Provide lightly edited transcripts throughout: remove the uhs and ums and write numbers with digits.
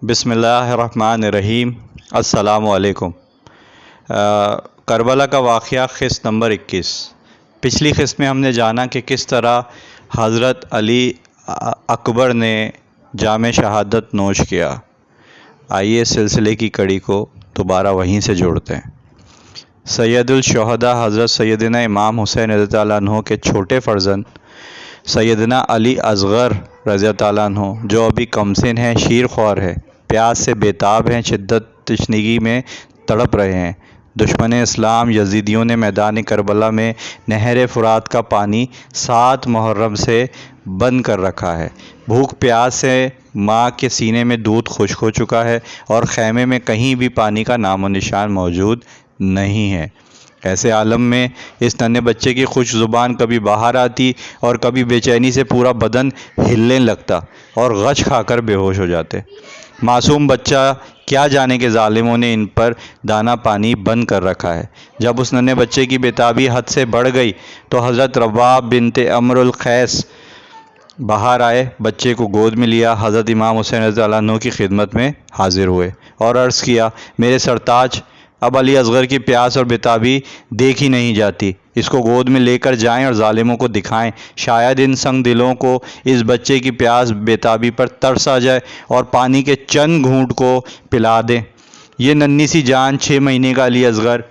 بسم اللہ الرحمن الرحیم۔ السلام علیکم۔ کربلا کا واقعہ قسط نمبر 21۔ پچھلی قسط میں ہم نے جانا کہ کس طرح حضرت علی اکبر نے جام شہادت نوش کیا۔ آئیے سلسلے کی کڑی کو دوبارہ وہیں سے جوڑتے ہیں۔ سید الشہداء حضرت سیدنا امام حسین رضی اللہ عنہ کے چھوٹے فرزند سیدنا علی اصغر رضی اللہ عنہ، جو ابھی کمسن ہیں، شیر خوار ہے، پیاس سے بےتاب ہیں، شدت تشنگی میں تڑپ رہے ہیں۔ دشمن اسلام یزیدیوں نے میدان کربلا میں نہر فرات کا پانی 7 محرم سے بند کر رکھا ہے۔ بھوک پیاس سے ماں کے سینے میں دودھ خشک ہو چکا ہے اور خیمے میں کہیں بھی پانی کا نام و نشان موجود نہیں ہے۔ ایسے عالم میں اس ننھے بچے کی خوش زبان کبھی باہر آتی اور کبھی بے چینی سے پورا بدن ہلنے لگتا اور غش کھا کر بے ہوش ہو جاتے۔ معصوم بچہ کیا جانے کہ ظالموں نے ان پر دانہ پانی بند کر رکھا ہے۔ جب اس ننھے بچے کی بےتابی حد سے بڑھ گئی تو حضرت رباب بنت عمرو القیس باہر آئے، بچے کو گود میں لیا، حضرت امام حسین رضی اللہ عنہ کی خدمت میں حاضر ہوئے اور عرض کیا، میرے سرتاج، اب علی اصغر کی پیاس اور بےتابی دیکھی نہیں جاتی، اس کو گود میں لے کر جائیں اور ظالموں کو دکھائیں، شاید ان سنگ دلوں کو اس بچے کی پیاس بےتابی پر ترس آ جائے اور پانی کے چند گھونٹ کو پلا دیں۔ یہ ننھی سی جان 6 مہینے کا علی اصغر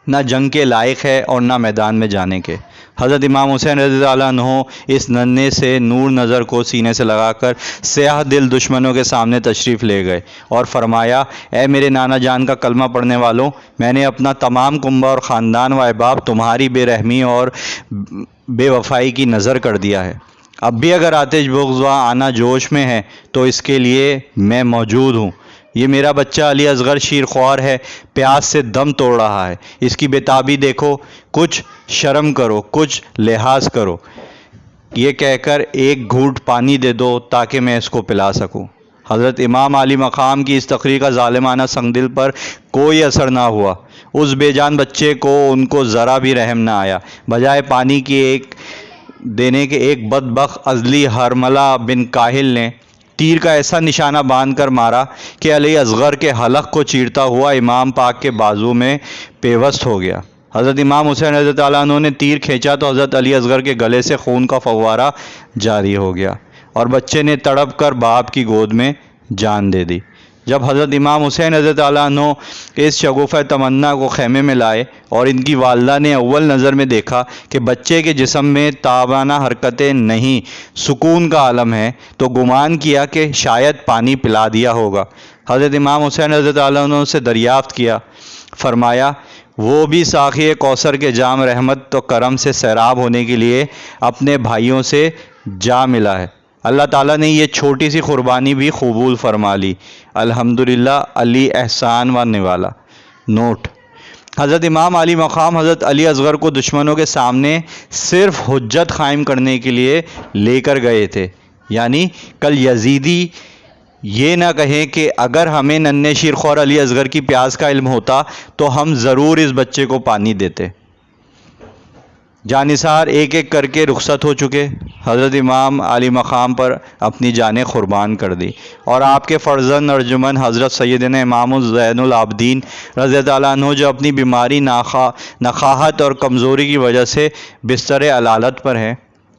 نہ جنگ کے لائق ہے اور نہ میدان میں جانے کے۔ حضرت امام حسین رضی اللہ عنہ اس ننھے سے نور نظر کو سینے سے لگا کر سیاہ دل دشمنوں کے سامنے تشریف لے گئے اور فرمایا، اے میرے نانا جان کا کلمہ پڑھنے والوں، میں نے اپنا تمام کنبہ اور خاندان و احباب تمہاری بے رحمی اور بے وفائی کی نظر کر دیا ہے۔ اب بھی اگر آتش بغض و آنا جوش میں ہے تو اس کے لیے میں موجود ہوں۔ یہ میرا بچہ علی اصغر شیر خوار ہے، پیاس سے دم توڑ رہا ہے، اس کی بےتابی دیکھو، کچھ شرم کرو، کچھ لحاظ کرو، یہ کہہ کر ایک گھونٹ پانی دے دو تاکہ میں اس کو پلا سکوں۔ حضرت امام علی مقام کی اس تقریر کا ظالمانہ سنگ دل پر کوئی اثر نہ ہوا۔ اس بے جان بچے کو ان کو ذرا بھی رحم نہ آیا۔ بجائے پانی کی دینے کے ایک بدبخت ازلی حرملہ بن کاہل نے تیر کا ایسا نشانہ باندھ کر مارا کہ علی اصغر کے حلق کو چیرتا ہوا امام پاک کے بازو میں پیوست ہو گیا۔ حضرت امام حسین رضی اللہ عنہ نے تیر کھینچا تو حضرت علی اصغر کے گلے سے خون کا فوارہ جاری ہو گیا اور بچے نے تڑپ کر باپ کی گود میں جان دے دی۔ جب حضرت امام حسین رضی اللہ عنہ اس شگوفہ تمنا کو خیمے میں لائے اور ان کی والدہ نے اول نظر میں دیکھا کہ بچے کے جسم میں تابانہ حرکتیں نہیں، سکون کا عالم ہے، تو گمان کیا کہ شاید پانی پلا دیا ہوگا۔ حضرت امام حسین رضی اللہ عنہ سے دریافت کیا، فرمایا، وہ بھی ساقی کوثر کے جام رحمت و کرم سے سیراب ہونے کے لیے اپنے بھائیوں سے جا ملا ہے۔ اللہ تعالیٰ نے یہ چھوٹی سی قربانی بھی قبول فرما لی، الحمدللہ، علی احسان و نوالا۔ نوٹ: حضرت امام علی مقام حضرت علی اصغر کو دشمنوں کے سامنے صرف حجت قائم کرنے کے لیے لے کر گئے تھے، یعنی کل یزیدی یہ نہ کہیں کہ اگر ہمیں ننھے شیر خوار علی اصغر کی پیاس کا علم ہوتا تو ہم ضرور اس بچے کو پانی دیتے۔ جانثار ایک ایک کر کے رخصت ہو چکے، حضرت امام علی مقام پر اپنی جانیں قربان کر دی اور آپ کے فرزند ارجمند حضرت سیدنا امام زین العابدین رضی اللہ عنہ، جو اپنی بیماری، نقاہت اور کمزوری کی وجہ سے بستر علالت پر ہیں،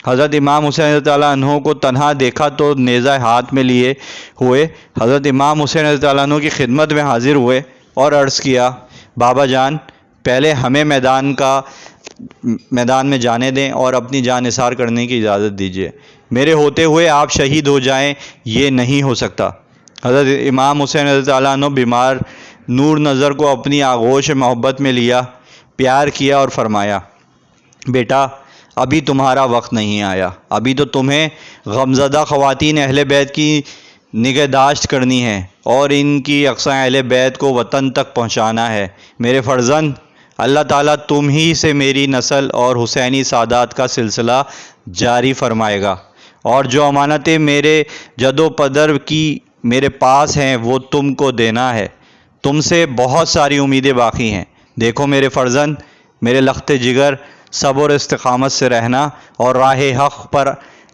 حضرت امام حسین رضی اللہ عنہ کو تنہا دیکھا تو نیزہ ہاتھ میں لیے ہوئے حضرت امام حسین رضی اللہ عنہ کی خدمت میں حاضر ہوئے اور عرض کیا، بابا جان، پہلے ہمیں میدان میں جانے دیں اور اپنی جان نثار کرنے کی اجازت دیجیے، میرے ہوتے ہوئے آپ شہید ہو جائیں، یہ نہیں ہو سکتا۔ حضرت امام حسین رضی اللہ عنہ بیمار نور نظر کو اپنی آغوش محبت میں لیا، پیار کیا اور فرمایا، بیٹا، ابھی تمہارا وقت نہیں آیا، ابھی تو تمہیں غمزدہ خواتین اہل بیت کی نگہداشت کرنی ہے اور ان کی اقصیٰ اہل بیت کو وطن تک پہنچانا ہے۔ میرے فرزند، اللہ تعالیٰ تم ہی سے میری نسل اور حسینی سادات کا سلسلہ جاری فرمائے گا، اور جو امانتیں میرے جد و پدر کی میرے پاس ہیں وہ تم کو دینا ہے۔ تم سے بہت ساری امیدیں باقی ہیں۔ دیکھو میرے فرزند، میرے لخت جگر، صبر اور استقامت سے رہنا اور راہ حق پر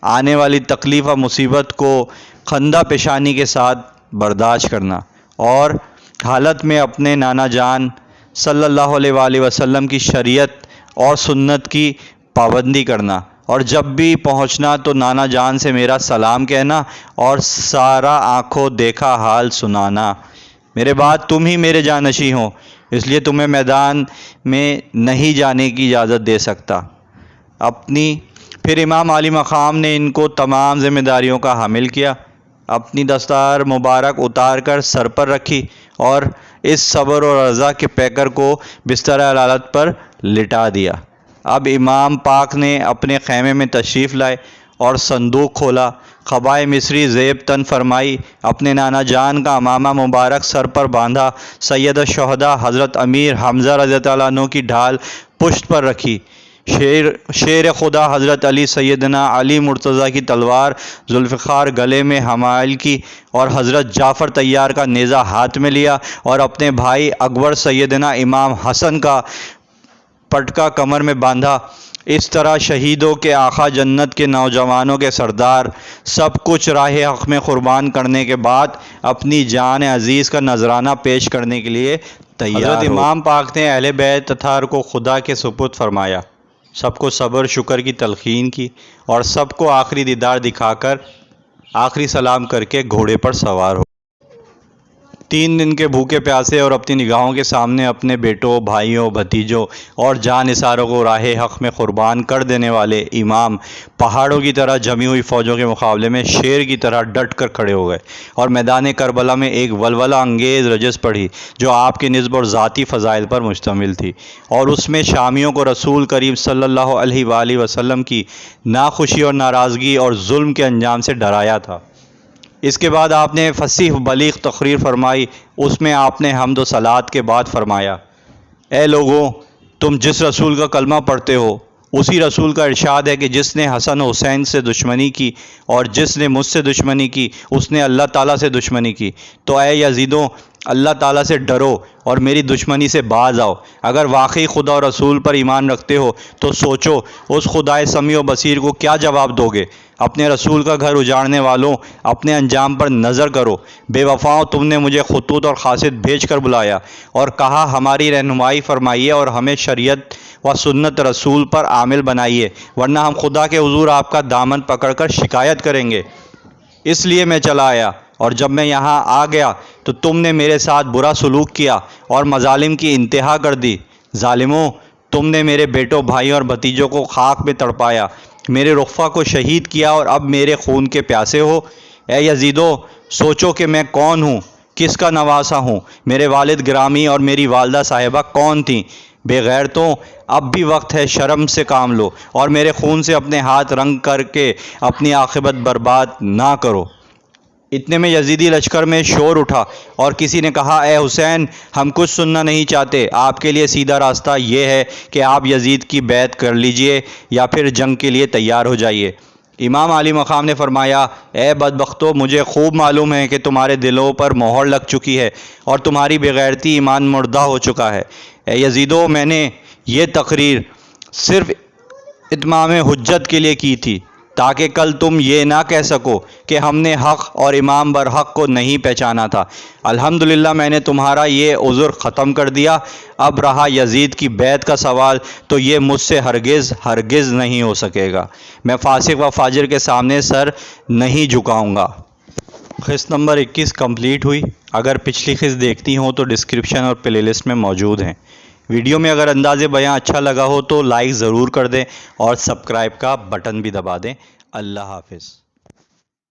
آنے والی تکلیف و مصیبت کو خندہ پیشانی کے ساتھ برداشت کرنا، اور حالت میں اپنے نانا جان صلی اللہ علیہ وآلہ وسلم کی شریعت اور سنت کی پابندی کرنا، اور جب بھی پہنچنا تو نانا جان سے میرا سلام کہنا اور سارا آنکھوں دیکھا حال سنانا۔ میرے بعد تم ہی میرے جانشین ہو، اس لیے تمہیں میدان میں نہیں جانے کی اجازت دے سکتا۔ پھر امام علی مقام نے ان کو تمام ذمہ داریوں کا حامل کیا، اپنی دستار مبارک اتار کر سر پر رکھی اور اس صبر اور رضا کے پیکر کو بستر علالت پر لٹا دیا۔ اب امام پاک نے اپنے خیمے میں تشریف لائے اور صندوق کھولا، قبائے مصری زیب تن فرمائی، اپنے نانا جان کا امامہ مبارک سر پر باندھا، سید الشہداء حضرت امیر حمزہ رضی اللہ عنہ کی ڈھال پشت پر رکھی، شیر خدا حضرت علی سیدنا علی مرتضیٰ کی تلوار ذوالفقار گلے میں حمائل کی، اور حضرت جعفر طیار کا نیزہ ہاتھ میں لیا، اور اپنے بھائی اکبر سیدنا امام حسن کا پٹکا کمر میں باندھا۔ اس طرح شہیدوں کے آقا، جنت کے نوجوانوں کے سردار، سب کچھ راہ حق میں قربان کرنے کے بعد اپنی جان عزیز کا نذرانہ پیش کرنے کے لیے تیار ہو۔ حضرت امام پاک نے اہل بیت اطہار کو خدا کے سپرد فرمایا، سب کو صبر شکر کی تلقین کی، اور سب کو آخری دیدار دکھا کر آخری سلام کر کے گھوڑے پر سوار ہو۔ 3 دن کے بھوکے پیاسے اور اپنی نگاہوں کے سامنے اپنے بیٹوں، بھائیوں، بھتیجوں اور جان نثاروں کو راہ حق میں قربان کر دینے والے امام پہاڑوں کی طرح جمی ہوئی فوجوں کے مقابلے میں شیر کی طرح ڈٹ کر کھڑے ہو گئے، اور میدان کربلا میں ایک ولولہ انگیز رجز پڑھی جو آپ کی نسب اور ذاتی فضائل پر مشتمل تھی، اور اس میں شامیوں کو رسول کریم صلی اللہ علیہ وآلہ وسلم کی ناخوشی اور ناراضگی اور ظلم کے انجام سے ڈرایا تھا۔ اس کے بعد آپ نے فصیح بلیغ تقریر فرمائی، اس میں آپ نے حمد و صلات کے بعد فرمایا، اے لوگوں، تم جس رسول کا کلمہ پڑھتے ہو اسی رسول کا ارشاد ہے کہ جس نے حسن و حسین سے دشمنی کی اور جس نے مجھ سے دشمنی کی اس نے اللہ تعالیٰ سے دشمنی کی، تو اے یزیدوں، اللہ تعالیٰ سے ڈرو اور میری دشمنی سے باز آؤ۔ اگر واقعی خدا اور رسول پر ایمان رکھتے ہو تو سوچو اس خدائے سمیع و بصیر کو کیا جواب دو گے۔ اپنے رسول کا گھر اجاڑنے والوں، اپنے انجام پر نظر کرو۔ بے وفاؤں، تم نے مجھے خطوط اور قاصد بھیج کر بلایا اور کہا ہماری رہنمائی فرمائیے اور ہمیں شریعت و سنت رسول پر عامل بنائیے، ورنہ ہم خدا کے حضور آپ کا دامن پکڑ کر شکایت کریں گے۔ اس لیے میں چلا آیا، اور جب میں یہاں آ گیا تو تم نے میرے ساتھ برا سلوک کیا اور مظالم کی انتہا کر دی۔ ظالموں، تم نے میرے بیٹوں، بھائیوں اور بھتیجوں کو خاک میں تڑپایا، میرے رخفہ کو شہید کیا اور اب میرے خون کے پیاسے ہو۔ اے یزیدو، سوچو کہ میں کون ہوں، کس کا نواسا ہوں، میرے والد گرامی اور میری والدہ صاحبہ کون تھیں۔ بے غیرتوں، اب بھی وقت ہے، شرم سے کام لو اور میرے خون سے اپنے ہاتھ رنگ کر کے اپنی عاقبت برباد نہ کرو۔ اتنے میں یزیدی لشکر میں شور اٹھا اور کسی نے کہا، اے حسین، ہم کچھ سننا نہیں چاہتے، آپ کے لیے سیدھا راستہ یہ ہے کہ آپ یزید کی بیعت کر لیجئے یا پھر جنگ کے لیے تیار ہو جائیے۔ امام علی مقام نے فرمایا، اے بدبختو، مجھے خوب معلوم ہے کہ تمہارے دلوں پر مہر لگ چکی ہے اور تمہاری بغیرتی ایمان مردہ ہو چکا ہے۔ اے یزیدو، میں نے یہ تقریر صرف اتمام حجت کے لیے کی تھی تاکہ کل تم یہ نہ کہہ سکو کہ ہم نے حق اور امام برحق کو نہیں پہچانا تھا۔ الحمدللہ میں نے تمہارا یہ عذر ختم کر دیا۔ اب رہا یزید کی بیعت کا سوال تو یہ مجھ سے ہرگز نہیں ہو سکے گا۔ میں فاسق و فاجر کے سامنے سر نہیں جھکاؤں گا۔ قسط نمبر 21 کمپلیٹ ہوئی۔ اگر پچھلی قسط دیکھتی ہوں تو ڈسکرپشن اور پلے لسٹ میں موجود ہیں۔ ویڈیو میں اگر انداز بیان اچھا لگا ہو تو لائک ضرور کر دیں اور سبسکرائب کا بٹن بھی دبا دیں۔ اللہ حافظ۔